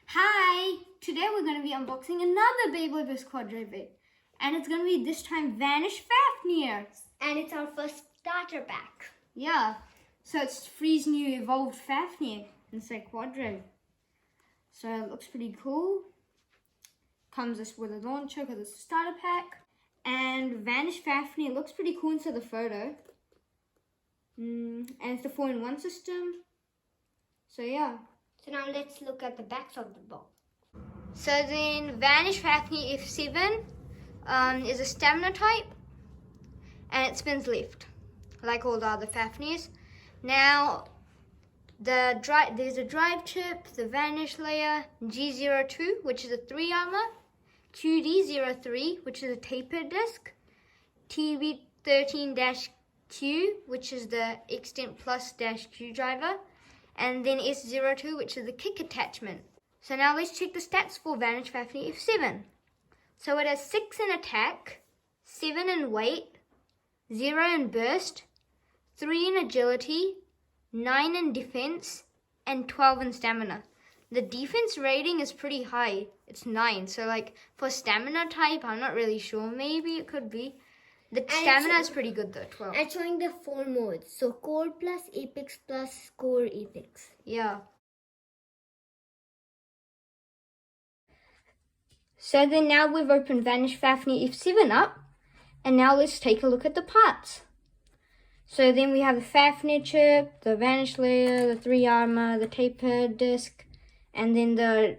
Hi! Today we're going to be unboxing another Beyblade vs QuadDrive bit. And it's going to be this time Vanish Fafnir. And it's our first starter pack. Yeah. So it's Freeze new evolved Fafnir inside QuadDrive. So it looks pretty cool. Comes with a launcher because it's a starter pack. And Vanish Fafnir looks pretty cool inside the photo. And it's the 4-in-1 system. So yeah. So now let's look at the backs of the box. So then Vanish Fafnir F7 is a stamina type and it spins left like all the other Fafnirs. Now there's a drive chip, the Vanish layer, G02 which is a 3 armor, QD03 which is a tapered disc, TB13-Q which is the Extent Plus-Q driver, and then S02 which is the kick attachment. So now let's check the stats for Vanish Fafnir F7. So it has 6 in attack, 7 in weight, 0 in burst, 3 in agility, 9 in defense, and 12 in stamina. The defense rating is pretty high. It's 9. So like for stamina type, I'm not really sure. Maybe it could be. The stamina is pretty good though, 12. And showing the 4 modes. So Core Plus, Apex Plus, Core Apex. Yeah. So then now we've opened Vanish Fafnir F7 up. And now let's take a look at the parts. So then we have the Fafnir chip, the Vanish layer, the 3 armor, the tapered disc, and then the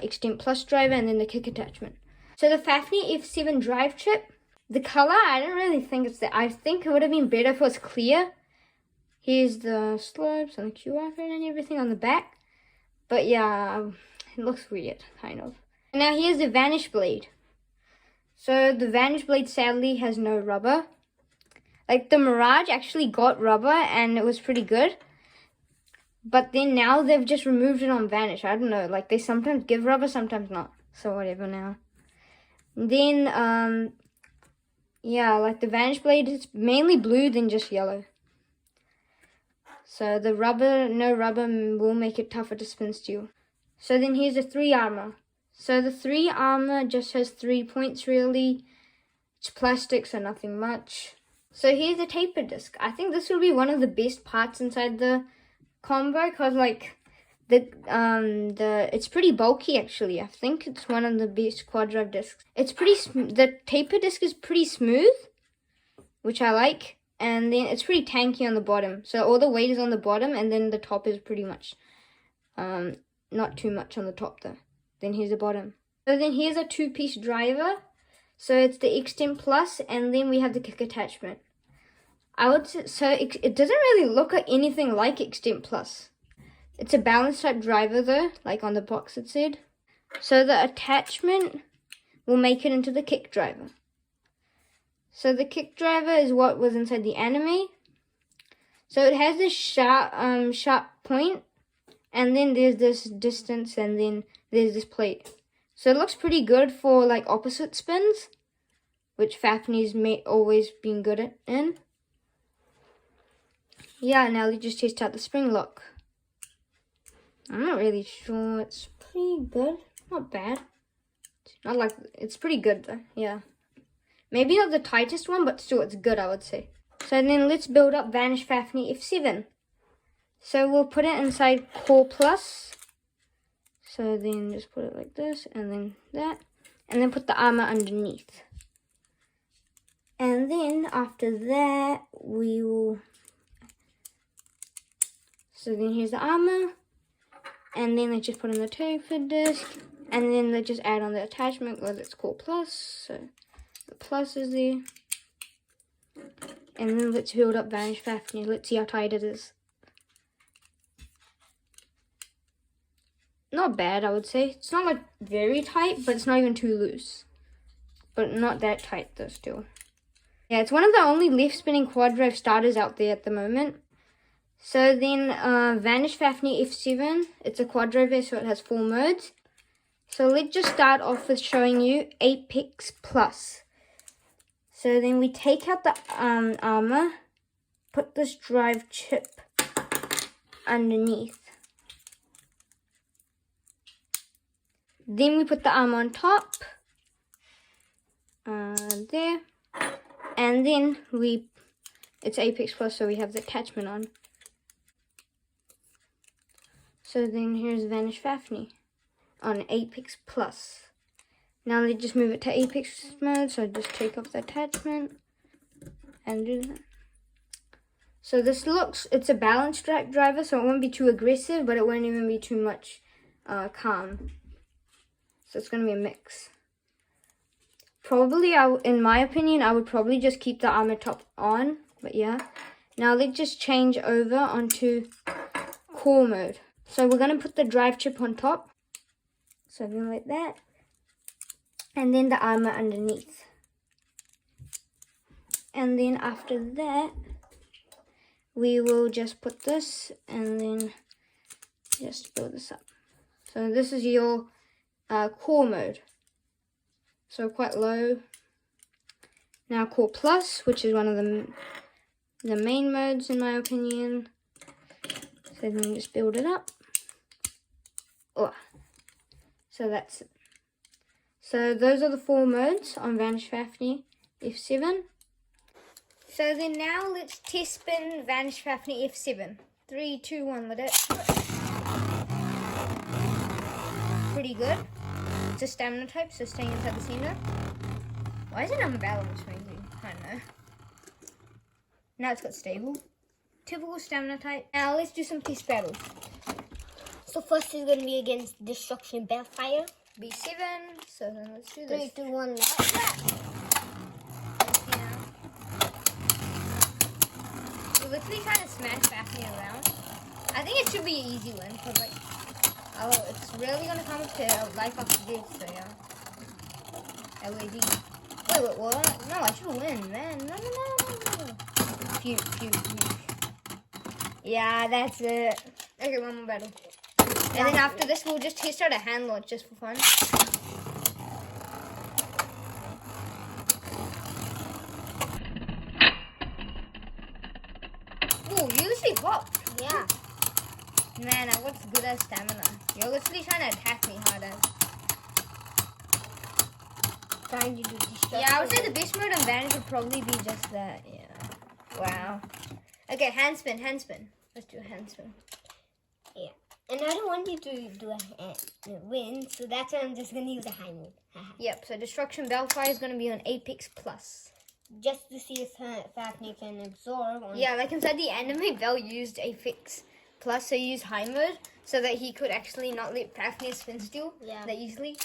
Extent Plus driver, and then the kick attachment. So the Fafnir F7 drive chip, the color, I don't really think it's that. I think it would have been better if it was clear. Here's the slopes and the QR code and everything on the back. But yeah, it looks weird, kind of. And now here's the Vanish blade. So the Vanish blade sadly has no rubber. Like the Mirage actually got rubber and it was pretty good. But then now they've just removed it on Vanish. I don't know, like they sometimes give rubber, sometimes not. So whatever now. Then, yeah, like the Vanish blade is mainly blue than just yellow. So the rubber, no rubber will make it tougher to spin steel. So then here's the 3 armor. So the 3 armor just has 3 points really. It's plastic, so nothing much. So here's the tapered disc. I think this will be one of the best parts inside the combo because like it's pretty bulky actually. I think it's one of the best QuadDrive discs. It's pretty the tapered disc is pretty smooth, which I like, and then it's pretty tanky on the bottom. So all the weight is on the bottom, and then the top is pretty much not too much on the top though. Then here's the bottom. So then here's a 2-piece driver. So it's the Extent Plus, and then we have the kick attachment. I would say, so it doesn't really look like anything like Extent Plus. It's a balance type driver though, like on the box it said. So the attachment will make it into the kick driver. So the kick driver is what was inside the anime. So it has this sharp point, and then there's this distance, and then there's this plate. So it looks pretty good for like opposite spins, which Fafnir's always been good at in. Yeah, now let's just test out the spring lock. I'm not really sure. It's pretty good. Not bad. Not like, it's pretty good though, yeah. Maybe not the tightest one, but still it's good, I would say. So then let's build up Vanish Fafnir F7. So we'll put it inside Core Plus. So then just put it like this, and then that. And then put the armor underneath. And then after that, we will... So then here's the armor. And then let's just put in the tapered disc. And then let's just add on the attachment because it's Core Plus. So the plus is there. And then let's build up Vanish Fafnir. Let's see how tight it is. Not bad, I would say. It's not like very tight, but it's not even too loose. But not that tight though still. Yeah, it's one of the only left spinning QuadDrive starters out there at the moment. So then Vanish Fafnir F7, it's a QuadDrive, so it has 4 modes. So let's just start off with showing you Apex Plus. So then we take out the armor, put this drive chip underneath. Then we put the armor on top. There. And then it's Apex Plus, so we have the attachment on. So then here's Vanish Fafnir on Apex Plus. Now let's just move it to Apex mode, so just take off the attachment and do that. So this it's a balanced driver, so it won't be too aggressive, but it won't even be too much calm. So it's going to be a mix. Probably, in my opinion, I would probably just keep the armor top on, but yeah. Now let's just change over onto core mode. So we're going to put the drive chip on top. So then like that. And then the armor underneath. And then after that, we will just put this and then just build this up. So this is your core mode. So quite low. Now core plus, which is one of the main modes in my opinion. So then just build it up. Oh. So that's it. So those are the 4 modes on Vanish Fafnir F7. So then now let's test spin Vanish Fafnir F7. 3, 2, 1, let it. Pretty good. It's a stamina type, so staying inside the center. Why is it unbalanced maybe? I don't know. Now it's got stable. Typical stamina type. Now let's do some test battles. So first is going to be against Destruction Belfyre B7. So then let's do this. 3, 2, 1, like that. We're literally trying to smash Fafnir around. I think it should be an easy win, because like, it's really gonna come to life after this, so yeah. LAD. Wait, what? No, I should win, man. No. Phew. Yeah, that's it. Okay, one more battle. And then after this, we'll just test out a hand launch just for fun. Ooh, you literally popped. Yeah. Man, I got good at stamina. You're literally trying to attack me hard as. Trying to do destruction. Yeah, I would say the best mode on Vanish would probably be just that. Yeah. Wow. Okay, hand spin. Let's do a hand spin. Yeah. And I don't want you to do a win, so that's why I'm just going to use a high mode. Yep, so Destruction Belfyre is going to be on Apex Plus. Just to see if Fafnir can absorb. Yeah, like inside the anime, Bell used Apex Plus, so he used high mode, so that he could actually not let Fafnir spin steal that easily.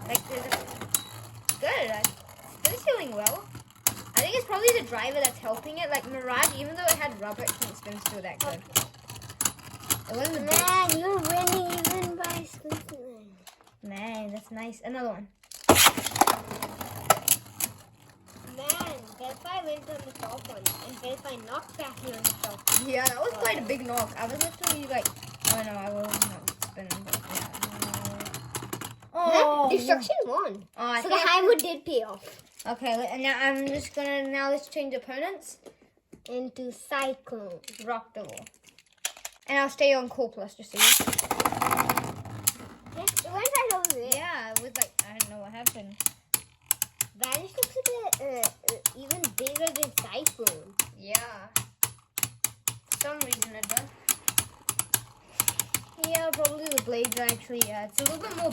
Like, good. It's doing well. I think it's probably the driver that's helping it. Like Mirage, even though it had rubber, it couldn't spin steal that good. It wasn't Man, you're winning even by spin. Man, that's nice. Another one. Man, Belfyre went on the top one, and Belfyre knocked Fafnir on the top one. Yeah, that was quite a big knock. I was literally like, oh no, I will not spin. But yeah. Oh, Destruction won. Oh, so the high mode did pay off. Okay, and now I'm just gonna, let's change opponents. Into Cyclone. Rock the wall. And I'll stay on Core Plus just so you. Yes, it went right over there. Yeah, it was like, I don't know what happened. Vanish looks a bit even bigger than Cyclone. Yeah. For some reason it does. Yeah, probably the blades are actually, it's a little bit more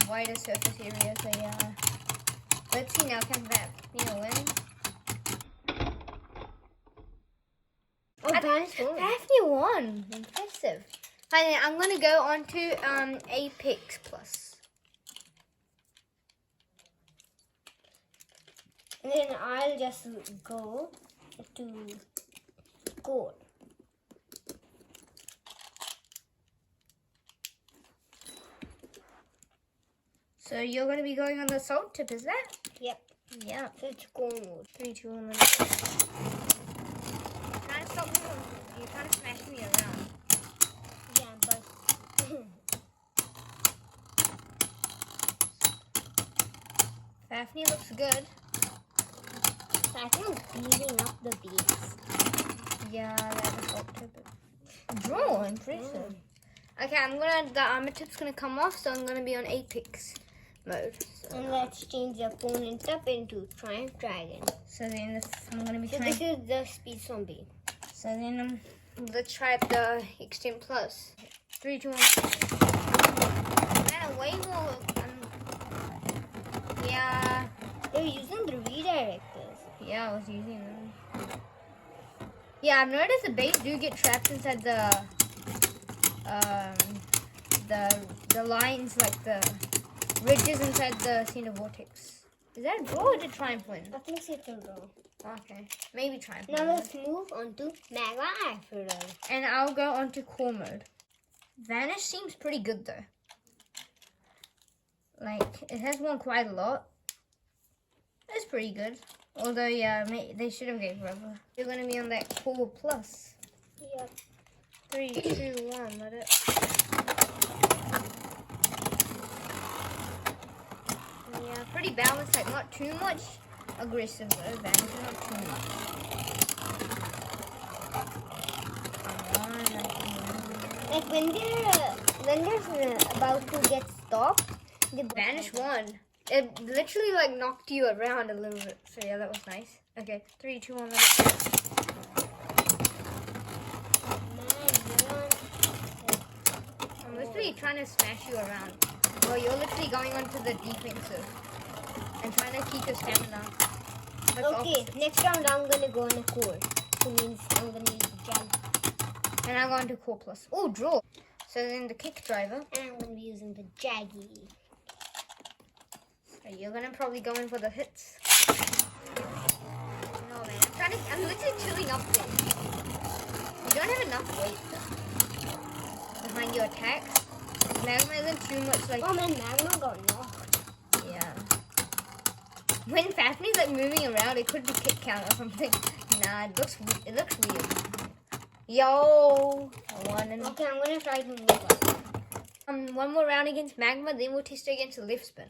wider surface area, so yeah. Let's see now, can Fafnir win? Oh, Vanish won. Fafnir won. Impressive. Finally, I'm going to go on to Apex Plus. And then I'll just go to Core. So you're going to be going on the assault tip, is that? Yep. Yeah. So it's Core mode. 3, 2, 1, you're trying to stop me from, you're trying to smash me around. Yeah, but Fafnir looks good. Cyclone's beating up the beats. Yeah, that assault tip. Draw, impressive. Okay, the armor tip's gonna come off, so I'm gonna be on Apex mode. So. And let's change the opponent up into Triumph Dragon. So then I'm gonna be So trying. this is the Speed Zombie. So then let's try the Extreme Plus. 3, 2, 1. Man, way more. Yeah. They're using the redirectors. Yeah, I was using them. Yeah, I've noticed the base do get trapped inside the lines, like the ridges inside the center vortex. Is that a draw or did Triumph win? I think it's a draw. Okay, maybe Triumph. Now let's move on to Magma After. And I'll go on to core mode. Vanish seems pretty good though. Like, it has won quite a lot. It's pretty good. Although, yeah, they should have gave rubber. You're going to be on that core plus. Yep. 3, 2, 1, let it. Yeah, pretty balanced, like not too much aggressive though. Vanish, not too much. Like when they're about to get stopped, the Vanish won. It literally like knocked you around a little bit. So yeah, that was nice. Okay, 3, 2, 1, let it. I'm literally trying to smash you around. Well, you're literally going onto the defensive and trying to keep your stamina. Okay, next round I'm gonna go on a core. So means I'm gonna use the Jag. And I'm going to core plus. Oh, draw. So then the kick driver. And I'm gonna be using the Jaggy. So you're gonna probably go in for the hits. No man, I'm literally chilling up there. You don't have enough weight though. Behind your attacks. Magma isn't too much like. Oh man, Magma got knocked. Yeah. When Fafnir's like moving around, it could be kick count or something. Nah, it looks weird. Yo, one and okay, I'm gonna try to move up. one more round against Magma, then we'll test it against the left spin.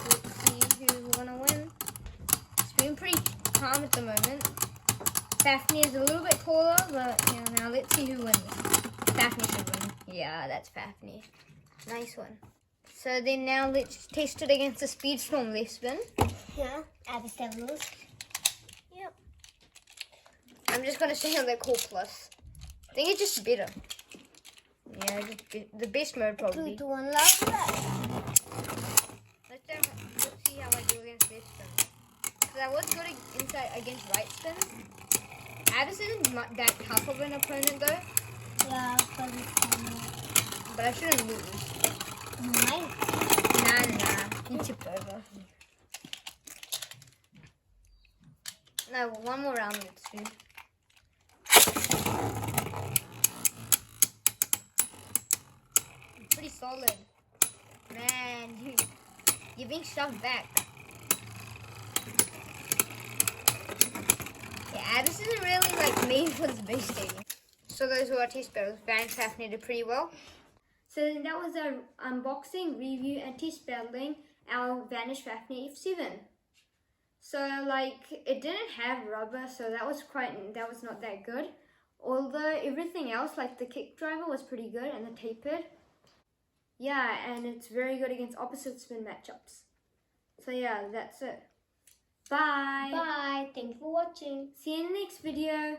Let's see who's gonna win. It's been pretty calm at the moment. Fafnir is a little bit taller, but yeah, now let's see who wins. Fafnir should win. Yeah, that's Fafnir. Nice one. So then now let's test it against the Speedstorm left spin. Yeah, at the 7 moves. Yep. I'm just gonna stay on the core plus. I think it's just better. Yeah, the best mode probably. 2 to 1 love. Let's see how I do against left spin. Because I was good against right spin. Addison is not that tough of an opponent though. Yeah, but I shouldn't lose. You might. Nah. He tipped over. No, one more round, let's do. Pretty solid. Man, you're being shoved back. Yeah, Addis isn't really like made for this base stadium. So those were our test battles. Vanish Fafnir did pretty well. So that was our unboxing, review and test battling our Vanish Fafnir F7. So like it didn't have rubber, so that was not that good. Although everything else like the kick driver was pretty good and the tapered. Yeah, and it's very good against opposite spin matchups. So yeah, that's it. Bye. Bye. Thanks for watching. See you in the next video.